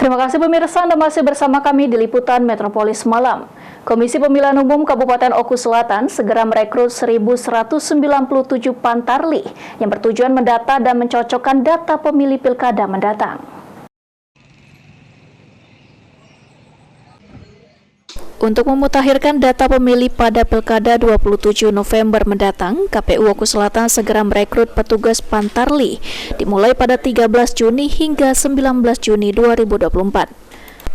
Terima kasih pemirsa, Anda masih bersama kami di Liputan Metropolis Malam. Komisi Pemilihan Umum Kabupaten Oku Selatan segera merekrut 1.197 pantarli yang bertujuan mendata dan mencocokkan data pemilih pilkada mendatang. Untuk memutakhirkan data pemilih pada Pilkada 27 November mendatang, KPU Oku Selatan segera merekrut petugas pantarli dimulai pada 13 Juni hingga 19 Juni 2024.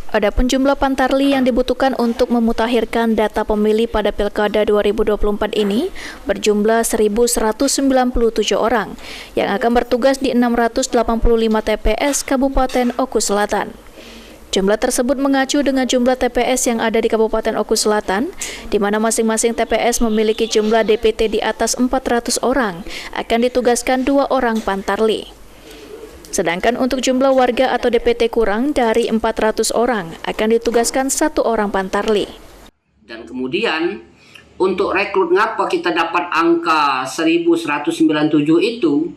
Adapun jumlah pantarli yang dibutuhkan untuk memutakhirkan data pemilih pada Pilkada 2024 ini berjumlah 1.197 orang yang akan bertugas di 685 TPS Kabupaten Oku Selatan. Jumlah tersebut mengacu dengan jumlah TPS yang ada di Kabupaten Oku Selatan, di mana masing-masing TPS memiliki jumlah DPT di atas 400 orang, akan ditugaskan 2 orang pantarli. Sedangkan untuk jumlah warga atau DPT kurang dari 400 orang, akan ditugaskan 1 orang pantarli. Dan kemudian, untuk rekrut ngapa kita dapat angka 1.197 itu,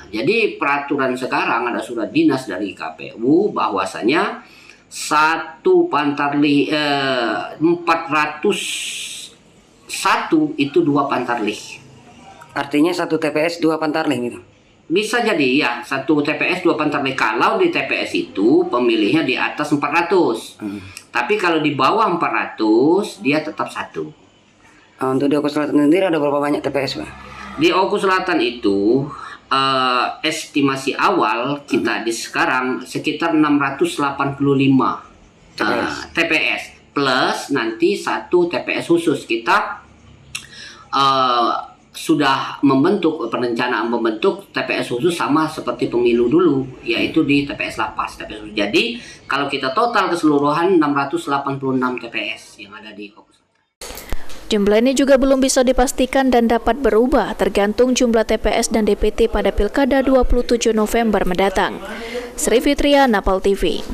jadi peraturan sekarang ada surat dinas dari KPU bahwasanya satu pantarli 401 itu 2 pantarli. Artinya satu TPS 2 pantarli gitu? Bisa jadi ya, satu TPS 2 pantarli kalau di TPS itu pemilihnya di atas 400. Tapi kalau di bawah 400 dia tetap 1. Untuk di Oku Selatan sendiri ada berapa banyak TPS, Pak? Di Oku Selatan itu estimasi awal kita di sekarang sekitar 685 TPS plus nanti 1 TPS khusus. Kita sudah perencanaan membentuk TPS khusus sama seperti pemilu dulu, yaitu di TPS Lapas. Jadi kalau kita total keseluruhan 686 TPS yang ada di Oku Selatan. Jumlah ini juga belum bisa dipastikan dan dapat berubah tergantung jumlah TPS dan DPT pada Pilkada 27 November mendatang. Sri Fitria, Napal TV.